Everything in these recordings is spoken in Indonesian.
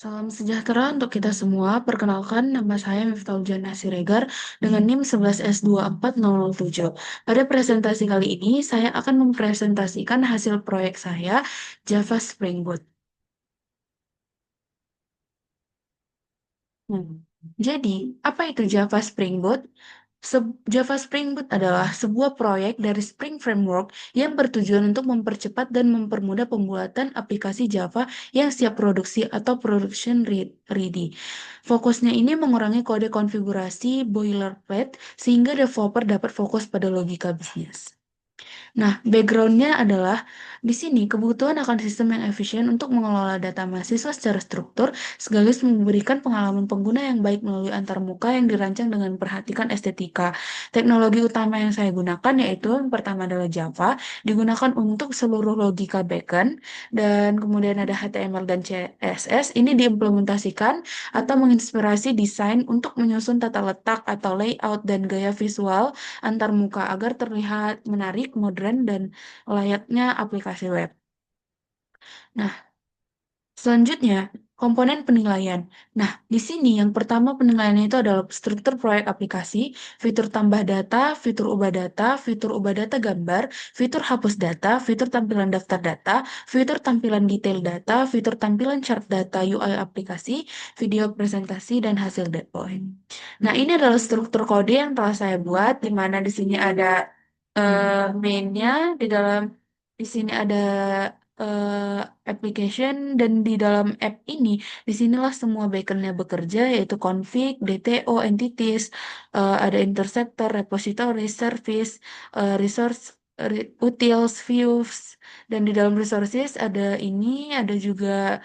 Salam sejahtera untuk kita semua. Perkenalkan, nama saya Miftahul Siregar dengan NIM 11S24007. Pada presentasi kali ini, saya akan mempresentasikan hasil proyek saya, Java Spring Boot. Jadi, apa itu Java Spring Boot? Java Spring Boot adalah sebuah proyek dari Spring Framework yang bertujuan untuk mempercepat dan mempermudah pembuatan aplikasi Java yang siap produksi atau production ready. Fokusnya ini mengurangi kode konfigurasi boilerplate sehingga developer dapat fokus pada logika bisnis. Nah, backgroundnya adalah di sini kebutuhan akan sistem yang efisien untuk mengelola data mahasiswa secara struktur, sekaligus memberikan pengalaman pengguna yang baik melalui antarmuka yang dirancang dengan memperhatikan estetika. Teknologi utama yang saya gunakan yaitu yang pertama adalah Java, digunakan untuk seluruh logika backend, dan kemudian ada HTML dan CSS. Ini diimplementasikan atau menginspirasi desain untuk menyusun tata letak atau layout dan gaya visual antar muka agar terlihat menarik, modern, dan layaknya aplikasi web. Nah, selanjutnya, komponen penilaian. Nah, di sini yang pertama penilaiannya itu adalah struktur proyek aplikasi, fitur tambah data, fitur ubah data gambar, fitur hapus data, fitur tampilan daftar data, fitur tampilan detail data, fitur tampilan chart data UI aplikasi, video presentasi, dan hasil deploy. Nah, ini adalah struktur kode yang telah saya buat, di mana di sini ada mainnya, di sini ada eh, application, dan di dalam app ini, disinilah semua backendnya bekerja, yaitu config, DTO, entities, ada interceptor, repository, service, resource, utils, views, dan di dalam resources ada ini, ada juga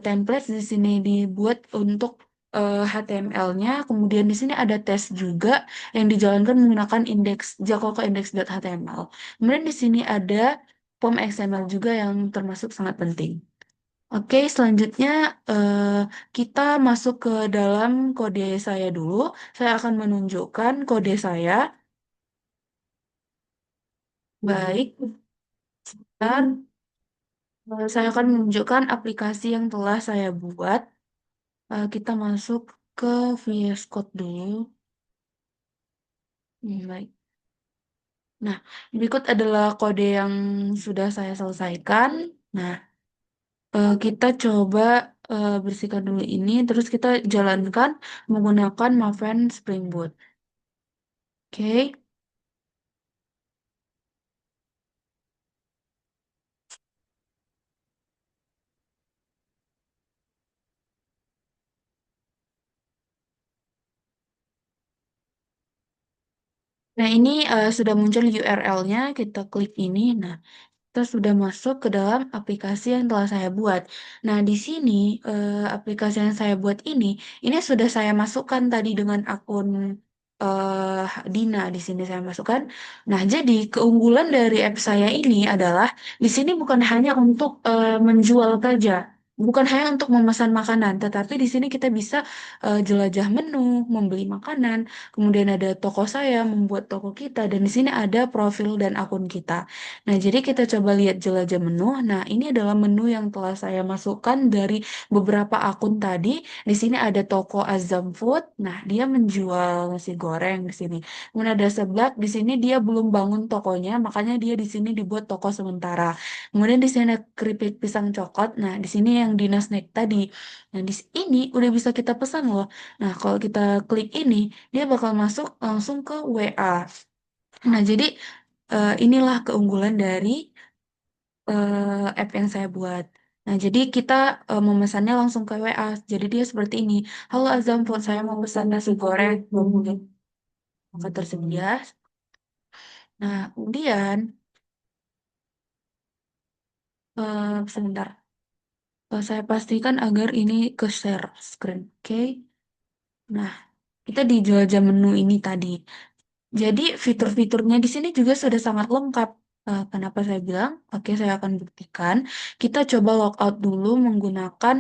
templates di sini dibuat untuk HTML-nya, kemudian di sini ada tes juga yang dijalankan menggunakan indeks Jakarta index.html. Kemudian di sini ada POM XML juga yang termasuk sangat penting. Oke, selanjutnya eh, kita masuk ke dalam kode saya dulu. Saya akan menunjukkan kode saya. Baik, dan saya akan menunjukkan aplikasi yang telah saya buat. Kita masuk ke VS Code dulu. Baik. Nah, berikut adalah kode yang sudah saya selesaikan. Nah, kita coba bersihkan dulu ini, terus kita jalankan menggunakan Maven Spring Boot. Oke. Nah, ini sudah muncul URL-nya, kita klik ini. Nah, kita sudah masuk ke dalam aplikasi yang telah saya buat. Nah, di sini aplikasi yang saya buat ini sudah saya masukkan tadi dengan akun eh, Dina di sini saya masukkan. Nah, jadi keunggulan dari app saya ini adalah di sini bukan hanya untuk menjual saja. Bukan hanya untuk memesan makanan, tetapi di sini kita bisa jelajah menu, membeli makanan, kemudian ada toko saya, membuat toko kita, dan di sini ada profil dan akun kita. Nah, jadi kita coba lihat jelajah menu. Nah, ini adalah menu yang telah saya masukkan dari beberapa akun tadi. Di sini ada toko Azam Food. Nah, dia menjual nasi goreng di sini. Kemudian ada Seblak. Di sini dia belum bangun tokonya, makanya dia di sini dibuat toko sementara. Kemudian di sini ada keripik pisang coklat. Nah, di sini yang di snack tadi. Nah, di sini udah bisa kita pesan loh. Nah, kalau kita klik ini, dia bakal masuk langsung ke WA. Nah, jadi inilah keunggulan dari app yang saya buat. Nah, jadi kita memesannya langsung ke WA. Jadi dia seperti ini. Halo Azam Food, saya mau pesan nasi goreng. Kemudian maka tersedia. Nah, kemudian sebentar. Saya pastikan agar ini ke share screen. Oke. Nah, kita di jelajah menu ini tadi. Jadi fitur-fiturnya di sini juga sudah sangat lengkap. Kenapa saya bilang? Oke, saya akan buktikan. Kita coba logout dulu menggunakan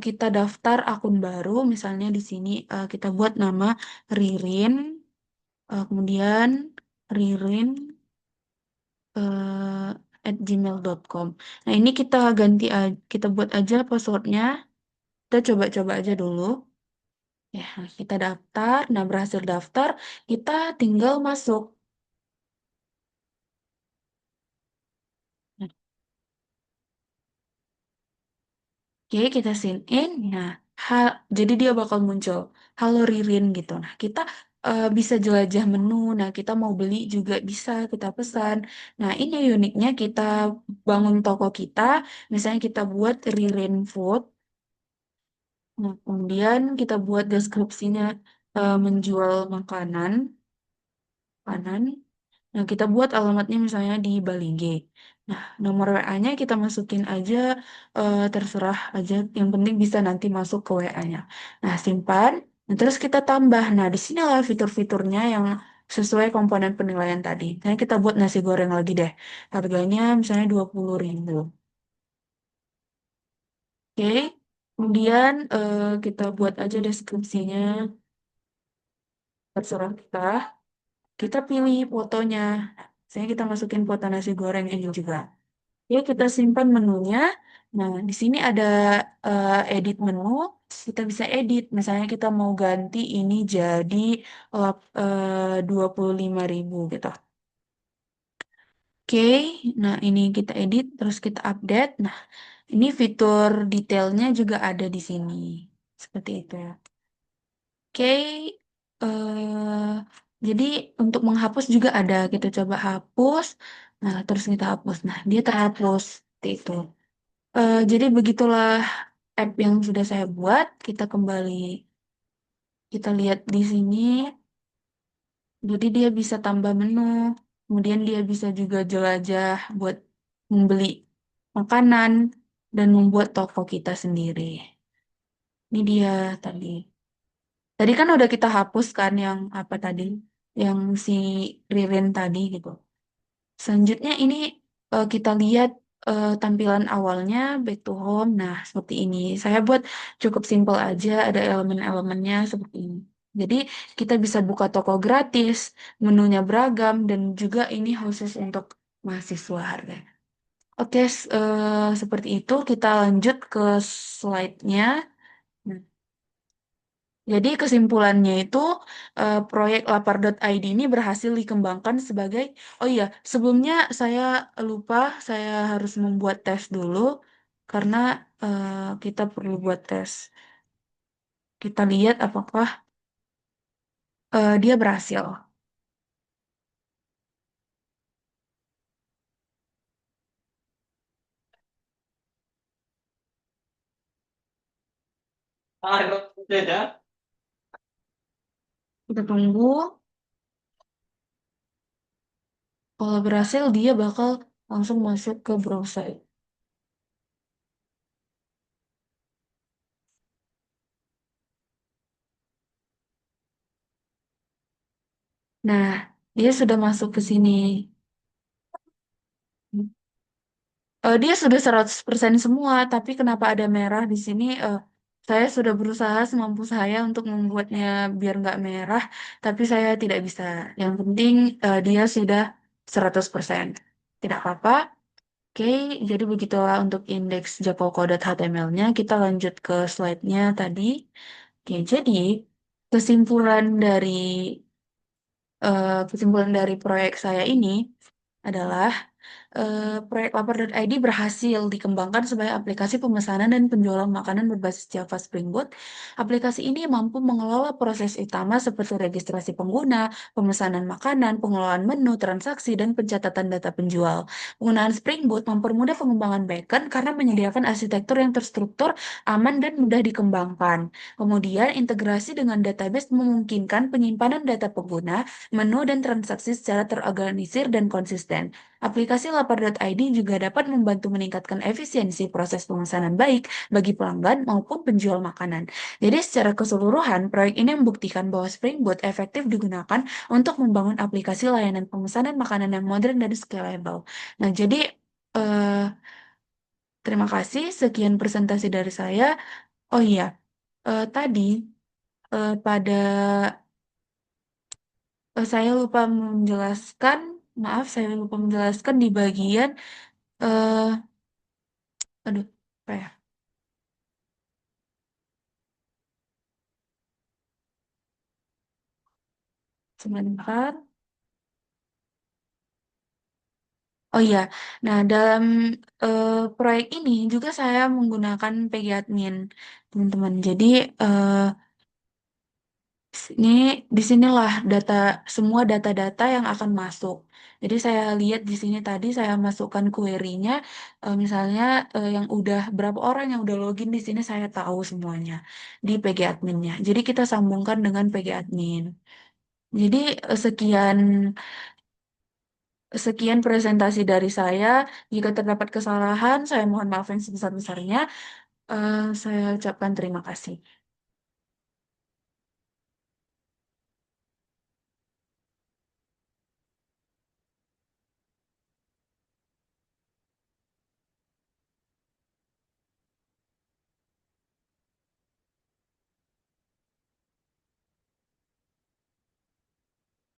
kita daftar akun baru. Misalnya di sini kita buat nama Ririn, kemudian Ririn at gmail.com. Nah, ini kita ganti, kita buat aja passwordnya. Kita coba-coba aja dulu. Ya, kita daftar. Nah, berhasil daftar, kita tinggal masuk. Oke, kita sign in. Nah, jadi dia bakal muncul. Halo Ririn gitu. Nah, kita bisa jelajah menu. Nah, kita mau beli juga bisa kita pesan. Nah, ini uniknya kita bangun toko kita. Misalnya kita buat Ririn Food. Nah, kemudian kita buat deskripsinya menjual makanan. Nah, kita buat alamatnya misalnya di Bali G. Nah, nomor WA-nya kita masukin aja, terserah aja. Yang penting bisa nanti masuk ke WA-nya. Nah, simpan. Nah, terus kita tambah. Nah, di sinilah fitur-fiturnya yang sesuai komponen penilaian tadi. Nah, kita buat nasi goreng lagi deh. Harganya misalnya 20.000. Oke. Kemudian kita buat aja deskripsinya. Terserah kita. Kita pilih fotonya. Saya kita masukin foto nasi goreng ini juga. Ya, kita simpan menunya. Nah, di sini ada edit menu. Kita bisa edit. Misalnya kita mau ganti ini jadi 25.000 gitu. Oke, nah ini kita edit, terus kita update. Nah, ini fitur detailnya juga ada di sini. Seperti itu ya. Oke, jadi untuk menghapus juga ada. Kita coba hapus. Nah, terus kita hapus. Nah, dia terhapus. Seperti itu. Jadi begitulah app yang sudah saya buat. Kita kembali, kita lihat di sini. Jadi dia bisa tambah menu. Kemudian dia bisa juga jelajah buat membeli makanan dan membuat toko kita sendiri. Ini dia tadi. Tadi kan udah kita hapus kan yang apa tadi? Yang si Ririn tadi gitu. Selanjutnya ini kita lihat tampilan awalnya back to home. Nah, seperti ini. Saya buat cukup simpel aja, ada elemen-elemennya seperti ini. Jadi kita bisa buka toko gratis, menunya beragam, dan juga ini khusus untuk mahasiswa harganya. Oke, seperti itu. Kita lanjut ke slide-nya. Nah, jadi kesimpulannya itu proyek lapar.id ini berhasil dikembangkan sebagai, oh iya, sebelumnya saya lupa, saya harus membuat tes dulu karena kita perlu buat tes. Kita lihat apakah dia berhasil. Kita tunggu, kalau berhasil dia bakal langsung masuk ke browser. Nah, dia sudah masuk ke sini. Dia sudah 100% semua, tapi kenapa ada merah di sini? Saya sudah berusaha semampu saya untuk membuatnya biar nggak merah, tapi saya tidak bisa. Yang penting dia sudah 100%. Tidak apa-apa. Oke, jadi begitulah untuk indeks japoko.html-nya. Kita lanjut ke slide-nya tadi. Oke, jadi kesimpulan dari proyek saya ini adalah proyek Lapar.id berhasil dikembangkan sebagai aplikasi pemesanan dan penjualan makanan berbasis Java Spring Boot. Aplikasi ini mampu mengelola proses utama seperti registrasi pengguna, pemesanan makanan, pengelolaan menu, transaksi, dan pencatatan data penjual. Penggunaan Spring Boot mempermudah pengembangan backend karena menyediakan arsitektur yang terstruktur, aman, dan mudah dikembangkan. Kemudian, integrasi dengan database memungkinkan penyimpanan data pengguna, menu, dan transaksi secara terorganisir dan konsisten. Aplikasi lapar.id juga dapat membantu meningkatkan efisiensi proses pemesanan baik bagi pelanggan maupun penjual makanan. Jadi secara keseluruhan, proyek ini membuktikan bahwa Spring Boot efektif digunakan untuk membangun aplikasi layanan pemesanan makanan yang modern dan scalable. Nah, jadi eh, terima kasih. Sekian presentasi dari saya. Oh iya, tadi pada saya lupa menjelaskan, maaf saya lupa menjelaskan di bagian eh aduh, apa ya? Sebentar. Oh iya, nah dalam proyek ini juga saya menggunakan PG Admin, teman-teman. Jadi eh, ini di sinilah semua data-data yang akan masuk. Jadi saya lihat di sini tadi saya masukkan query-nya, misalnya yang udah berapa orang yang udah login di sini saya tahu semuanya di PG Adminnya. Jadi kita sambungkan dengan PG Admin. Jadi sekian presentasi dari saya. Jika terdapat kesalahan, saya mohon maaf yang sebesar-besarnya. Saya ucapkan terima kasih.